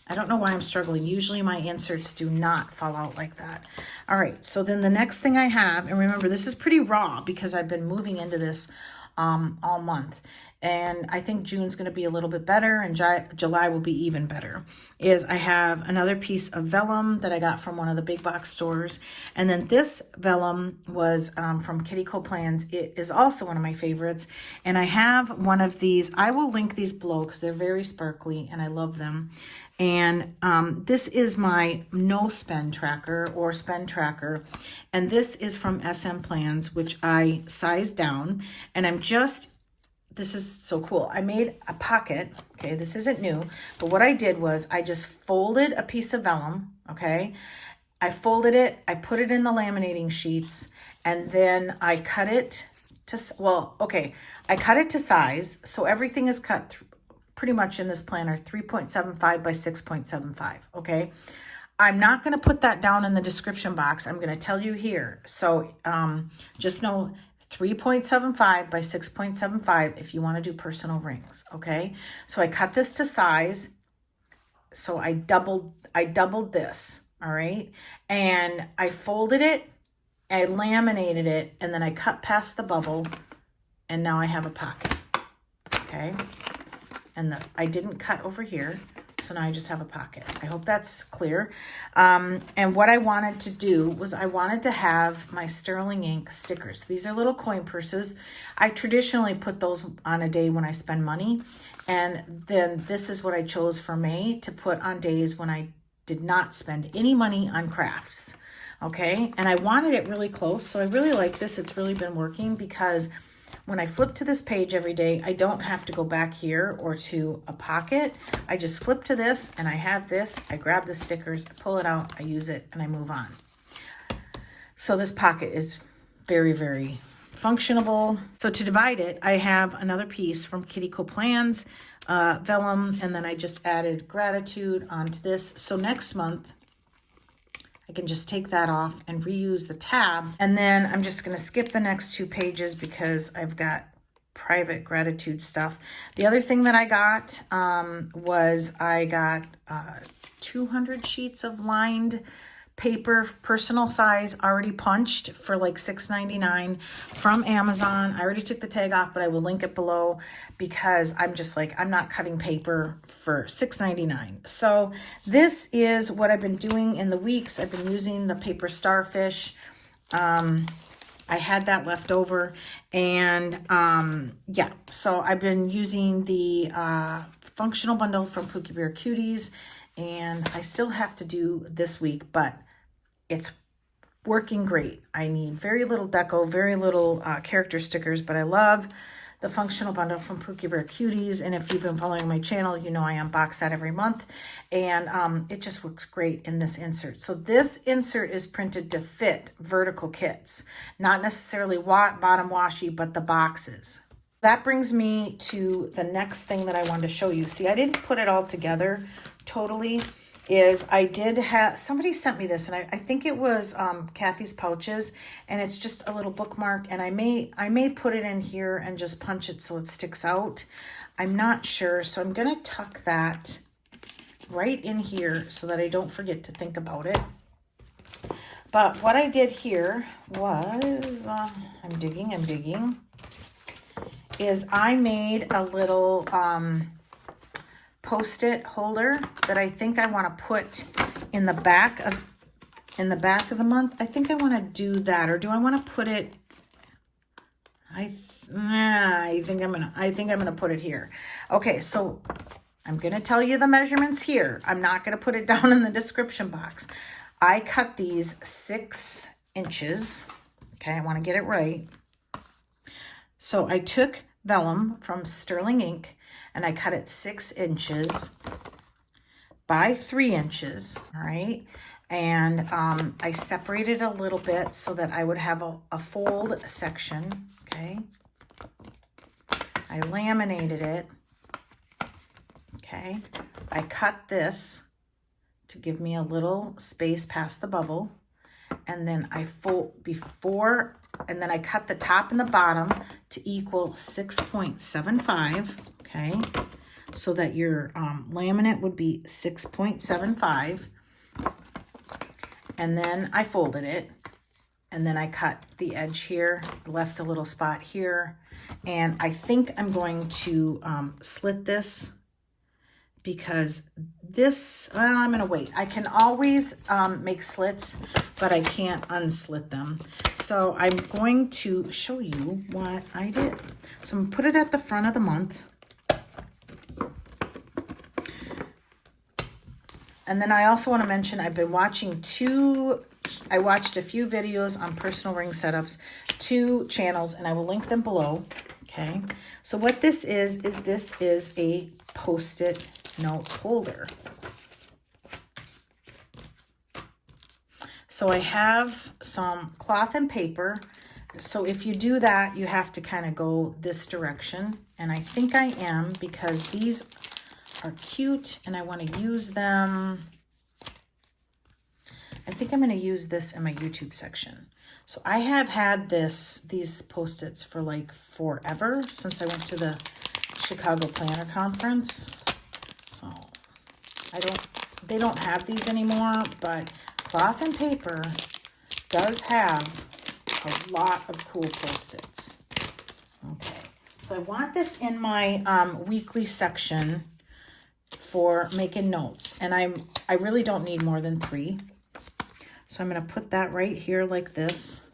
I don't know why I'm struggling. Usually my inserts do not fall out like that. All right, so then the next thing I have, and remember this is pretty raw because I've been moving into this all month. And I think June's going to be a little bit better and July will be even better. Is I have another piece of vellum that I got from one of the big box stores. And then this vellum was from Kitty Plans. It is also one of my favorites. And I have one of these. I will link these below because they're very sparkly and I love them. And this is my no spend tracker or spend tracker. And this is from SMPlans, which I sized down. And this is so cool. I made a pocket. Okay, this isn't new. But what I did was I just folded a piece of vellum. Okay, I folded it. I put it in the laminating sheets. And then I cut it to, I cut it to size. So everything is cut pretty much in this planner, 3.75 by 6.75, okay? I'm not gonna put that down in the description box. I'm gonna tell you here. So just know 3.75 by 6.75 if you wanna do personal rings, okay? So I cut this to size. So I doubled this, all right? And I folded it, I laminated it, and then I cut past the bubble, and now I have a pocket, okay? And I didn't cut over here, so now I just have a pocket. I hope that's clear. And what I wanted to do was I wanted to have my sterling ink stickers. These are little coin purses. I traditionally put those on a day when I spend money. And then this is what I chose for May to put on days when I did not spend any money on crafts. Okay, and I wanted it really close, so I really like this. It's really been working because when I flip to this page every day, I don't have to go back here or to a pocket. I just flip to this and I have this. I grab the stickers, I pull it out, I use it, and I move on. So this pocket is very, very functionable. So to divide it, I have another piece from SMPlans, Vellum, and then I just added gratitude onto this. So next month, I can just take that off and reuse the tab. And then I'm just going to skip the next 2 pages because I've got private gratitude stuff. The other thing that I got was I got 200 sheets of lined paper, personal size, already punched for like $6.99 from Amazon. I already took the tag off, but I will link it below because I'm just like, I'm not cutting paper for $6.99. So this is what I've been doing in the weeks. I've been using the paper Starfish. I had that left over, and yeah, so I've been using the functional bundle from Pookie Cuties, and I still have to do this week, but it's working great. I need very little deco, very little character stickers, but I love the functional bundle from Pookie Cuties. And if you've been following my channel, you know I unbox that every month, and it just works great in this insert. So this insert is printed to fit vertical kits, not necessarily bottom washi, but the boxes. That brings me to the next thing that I wanted to show you. See, I didn't put it all together totally. Is I did have, somebody sent me this, and I think it was Kathy's Pouches, and it's just a little bookmark, and I may put it in here and just punch it so it sticks out. I'm not sure, so I'm gonna tuck that right in here so that I don't forget to think about it. But what I did here was, I'm digging, is I made a little Post-it holder that I think I want to put in the back of the month. I think I want to do that, or do I want to put it? I think I'm gonna put it here. Okay, so I'm gonna tell you the measurements here. I'm not gonna put it down in the description box. I cut these 6 inches. Okay, I want to get it right. So I took Vellum from Sterling Ink, and I cut it 6 inches by 3 inches, all right? And I separated a little bit so that I would have a fold section, okay? I laminated it, okay? I cut this to give me a little space past the bubble, and then I fold and then I cut the top and the bottom to equal 6.75, okay, so that your laminate would be 6.75, and then I folded it, and then I cut the edge here, left a little spot here, and I think I'm going to slit this because this, well, I'm gonna wait. I can always make slits, but I can't unslit them. So I'm going to show you what I did. So I'm gonna put it at the front of the month. And then I also want to mention I've been watching I watched a few videos on personal ring setups, 2 channels, and I will link them below, okay? So what this is a Post-it note holder. So I have some cloth and paper. So if you do that, you have to kind of go this direction. And I think I am, because these are cute and I want to use them. I think I'm going to use this in my YouTube section. So I have had these Post-its for like forever, since I went to the Chicago Planner Conference. So they don't have these anymore, but cloth and paper does have a lot of cool Post-its. Okay, so I want this in my weekly section for making notes, and I really don't need more than 3. So I'm going to put that right here like this,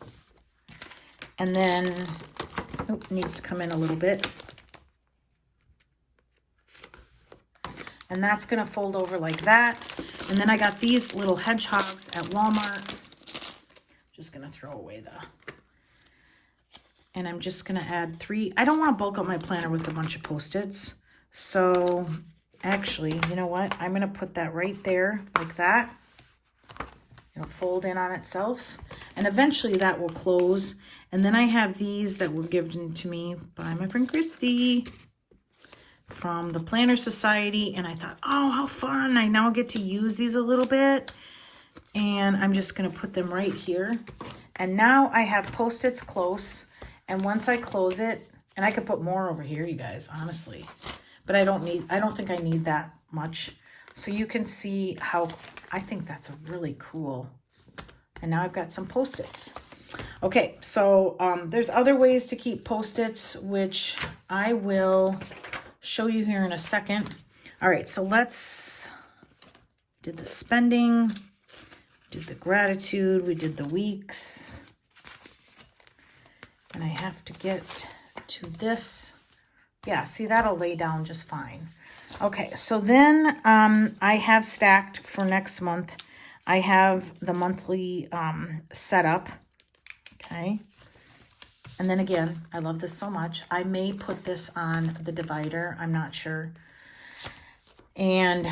and then it needs to come in a little bit, and that's going to fold over like that. And then I got these little hedgehogs at Walmart, Just gonna throw away and I'm just gonna add 3. I don't want to bulk up my planner with a bunch of Post-its. So actually, you know what? I'm gonna put that right there like that. It'll fold in on itself. And eventually that will close. And then I have these that were given to me by my friend Christy from the Planner Society. And I thought, oh, how fun. I now get to use these a little bit. And I'm just going to put them right here. And now I have Post-its close. And once I close it, and I could put more over here, you guys, honestly. But I don't think I need that much. So you can see how, I think that's a really cool. And now I've got some Post-its. Okay, so there's other ways to keep Post-its, which I will show you here in a second. All right, so let's, did the spending, did the gratitude, we did the weeks. And I have to get to this. Yeah, see, that'll lay down just fine. Okay, so then I have stacked for next month. I have the monthly setup. Okay. And then again, I love this so much. I may put this on the divider. I'm not sure. And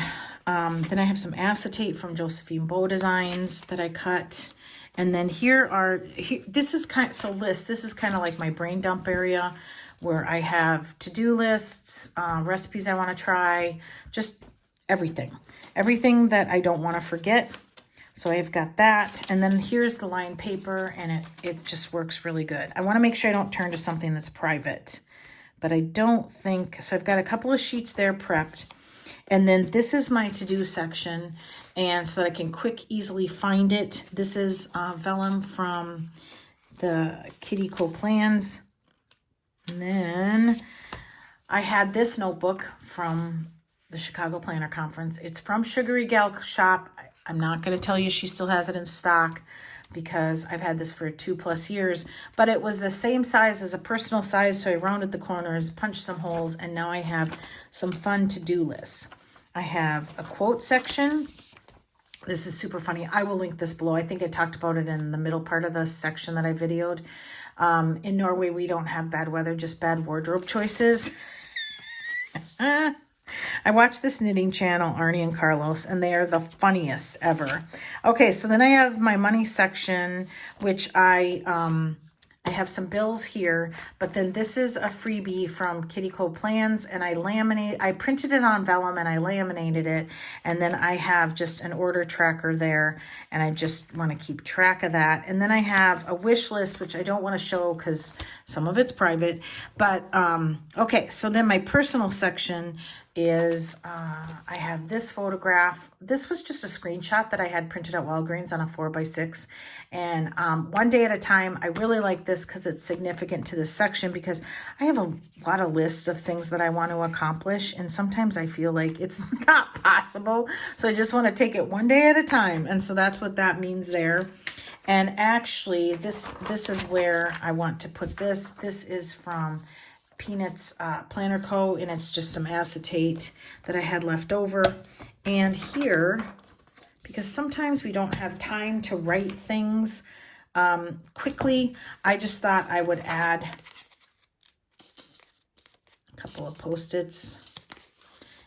then I have some acetate from Josephine Bow Designs that I cut. And then this is kind of, so list, this is kind of like my brain dump area where I have to-do lists, recipes I want to try, just everything. Everything that I don't want to forget. So I've got that. And then here's the lined paper, and it just works really good. I want to make sure I don't turn to something that's private, but I don't think, so I've got a couple of sheets there prepped. And then this is my to-do section, and so that I can easily find it. This is Vellum from the SMPlans. And then I had this notebook from the Chicago Planner Conference. It's from Sugary Gal Shop. I'm not going to tell you she still has it in stock because I've had this for 2+ years, but it was the same size as a personal size. So I rounded the corners, punched some holes, and now I have some fun to-do lists. I have a quote section. This is super funny. I will link this below. I think I talked about it in the middle part of the section that I videoed. In Norway, we don't have bad weather, just bad wardrobe choices. I watch this knitting channel, Arne and Carlos, and they are the funniest ever. Okay, so then I have my money section, which I have some bills here, but then this is a freebie from SMPlans, and I printed it on Vellum and I laminated it, and then I have just an order tracker there, and I just want to keep track of that. And then I have a wish list, which I don't want to show because some of it's private, but okay, so then my personal section is I have this photograph. This was just a screenshot that I had printed at Walgreens on a 4x6, and one day at a time. I really like this because it's significant to this section because I have a lot of lists of things that I want to accomplish, and sometimes I feel like it's not possible, so I just want to take it one day at a time, and so that's what that means there. And actually this is where I want to put this. This is from Peanuts Planner Co., and it's just some acetate that I had left over. And here, because sometimes we don't have time to write things quickly, I just thought I would add a couple of Post-its,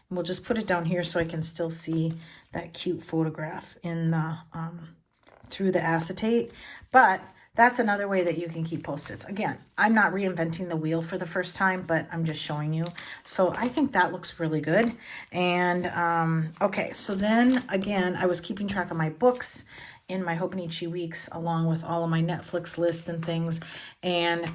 and we'll just put it down here so I can still see that cute photograph in the through the acetate. But that's another way that you can keep Post-its. Again, I'm not reinventing the wheel for the first time, but I'm just showing you. So I think that looks really good. And okay, so then again, I was keeping track of my books in my Hobonichi weeks, along with all of my Netflix lists and things. And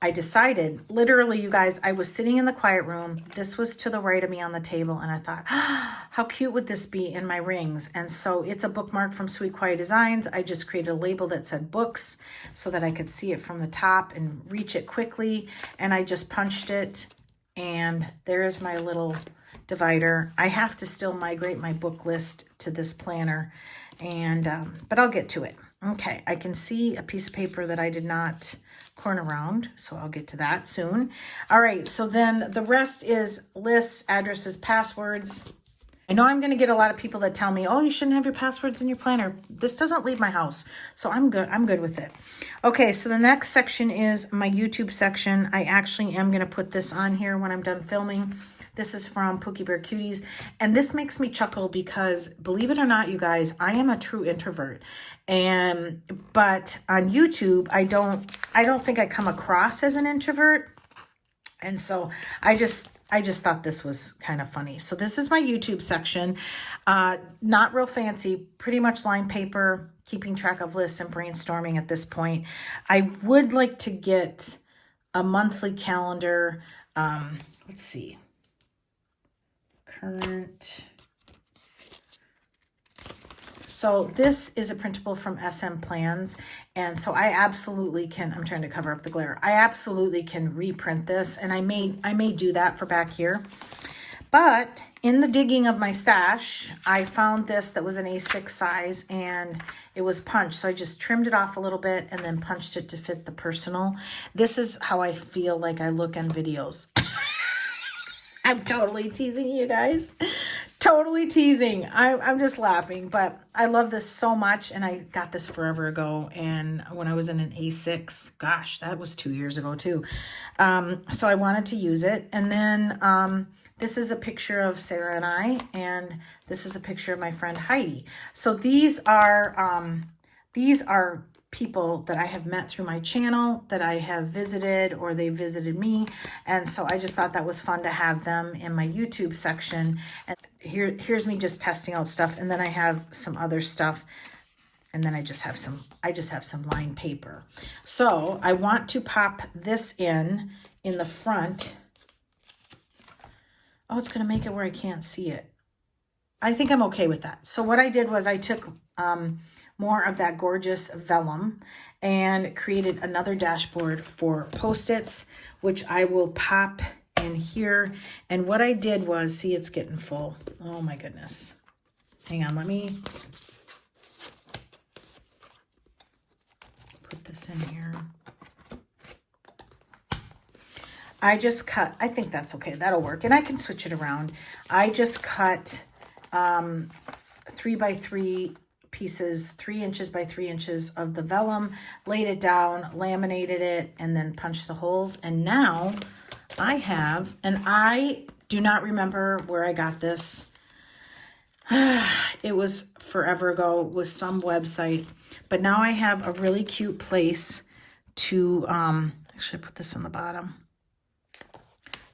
I decided, literally, you guys, I was sitting in the quiet room. This was to the right of me on the table. And I thought, how cute would this be in my rings? And so it's a bookmark from Kawaii Designs. I just created a label that said books so that I could see it from the top and reach it quickly. And I just punched it. And there's my little divider. I have to still migrate my book list to this planner. And but I'll get to it. Okay, I can see a piece of paper that I did not corner around, so I'll get to that soon. All right, so then the rest is lists, addresses, passwords. I know I'm going to get a lot of people that tell me, oh, you shouldn't have your passwords in your planner. This doesn't leave my house. So I'm good. I'm good with it. Okay, so the next section is my YouTube section. I actually am going to put this on here when I'm done filming. This is from Pookie Bear Cuties. And this makes me chuckle because, believe it or not, you guys, I am a true introvert. But on YouTube, I don't think I come across as an introvert. And so I just thought this was kind of funny. So this is my YouTube section. Not real fancy, pretty much lined paper, keeping track of lists and brainstorming at this point. I would like to get a monthly calendar. Let's see. Current. So this is a printable from SMPlans. And so I absolutely can, I'm trying to cover up the glare. I absolutely can reprint this, and I may do that for back here. But in the digging of my stash, I found this that was an A6 size, and it was punched. So I just trimmed it off a little bit and then punched it to fit the personal. This is how I feel like I look in videos. I'm totally teasing you guys. Totally teasing. I'm just laughing, but I love this so much, and I got this forever ago, and when I was in an A6, gosh, that was 2 years ago too. So I wanted to use it, and then this is a picture of Sarah and I, and this is a picture of my friend Heidi. So these are people that I have met through my channel, that I have visited, or they visited me. And so I just thought that was fun to have them in my YouTube section. And here's me just testing out stuff. And then I have some other stuff. And then I just have some lined paper. So I want to pop this in the front. Oh, it's going to make it where I can't see it. I think I'm okay with that. So what I did was I took more of that gorgeous vellum and created another dashboard for Post-its, which I will pop in here. And what I did was, see, it's getting full. Oh my goodness. Hang on, let me put this in here. I just cut, I think that's okay, that'll work. And I can switch it around. I just cut 3x3 pieces, 3 inches by 3 inches of the vellum, laid it down, laminated it, and then punched the holes. And now I have, and I do not remember where I got this. It was forever ago, with some website, but now I have a really cute place to, actually put this on the bottom,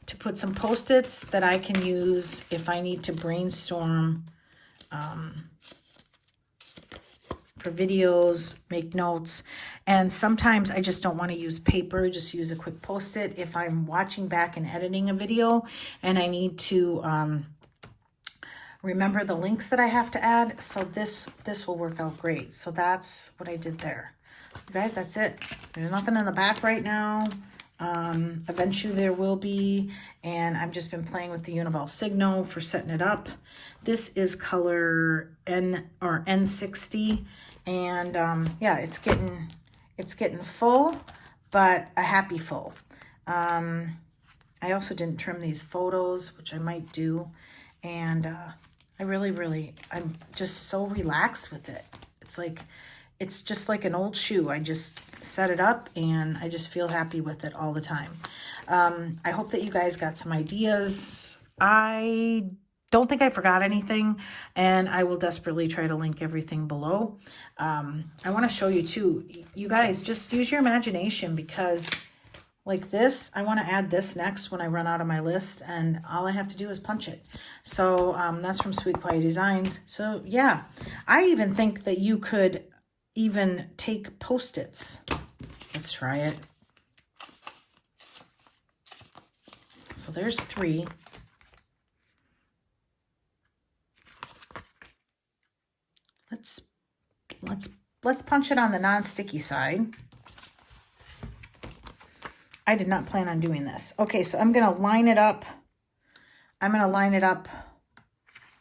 to put some Post-its that I can use if I need to brainstorm, for videos, make notes. And sometimes I just don't want to use paper, just use a quick Post-it if I'm watching back and editing a video and I need to remember the links that I have to add. So this will work out great. So that's what I did there. You guys, that's it. There's nothing in the back right now. Eventually there will be, and I've just been playing with the Unival Signo for setting it up. This is color N60, and yeah, it's getting full, but a happy full. I also didn't trim these photos, which I might do, and I'm just so relaxed with it. It's just like an old shoe. I just set it up and I just feel happy with it all the time. I hope that you guys got some ideas. I don't think I forgot anything, and I will desperately try to link everything below. I want to show you too. You guys, just use your imagination, because like this, I want to add this next when I run out of my list, and all I have to do is punch it. So that's from Kawaii Designs. So yeah, I even think that you could even take Post-its. Let's try it. So there's 3. Let's punch it on the non-sticky side. I did not plan on doing this. Okay, so I'm gonna line it up.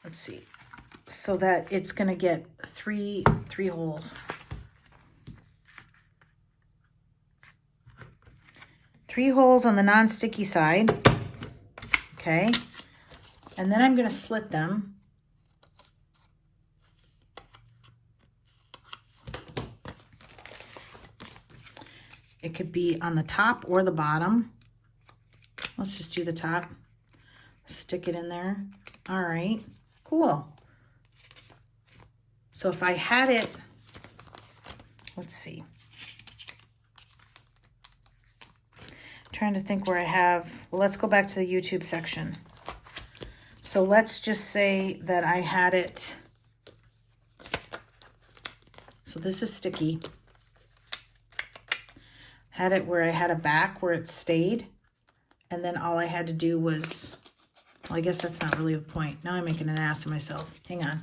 Let's see, so that it's gonna get three holes. 3 holes on the non-sticky side. Okay, and then I'm gonna slit them It could be on the top or the bottom. Let's just do the top. Stick it in there. All right, cool. So if I had it, let's see. Trying to think where I have, well, let's go back to the YouTube section. So let's just say that I had it. So this is sticky. Had it where I had a back where it stayed. And then all I had to do was, well, I guess that's not really the point. Now I'm making an ass of myself. Hang on.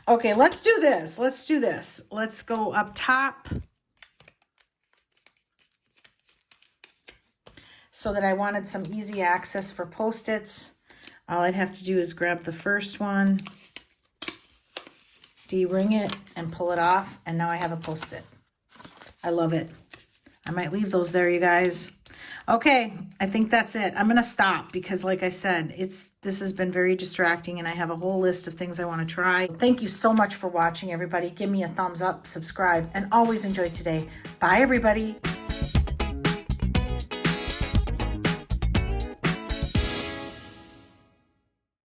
Okay, let's do this. Let's do this. Let's go up top. So that I wanted some easy access for Post-its. All I'd have to do is grab the first one, de-ring it, and pull it off. And now I have a Post-it. I love it. I might leave those there, you guys. Okay, I think that's it. I'm gonna stop because like I said, this has been very distracting and I have a whole list of things I wanna try. Thank you so much for watching, everybody. Give me a thumbs up, subscribe, and always enjoy today. Bye, everybody.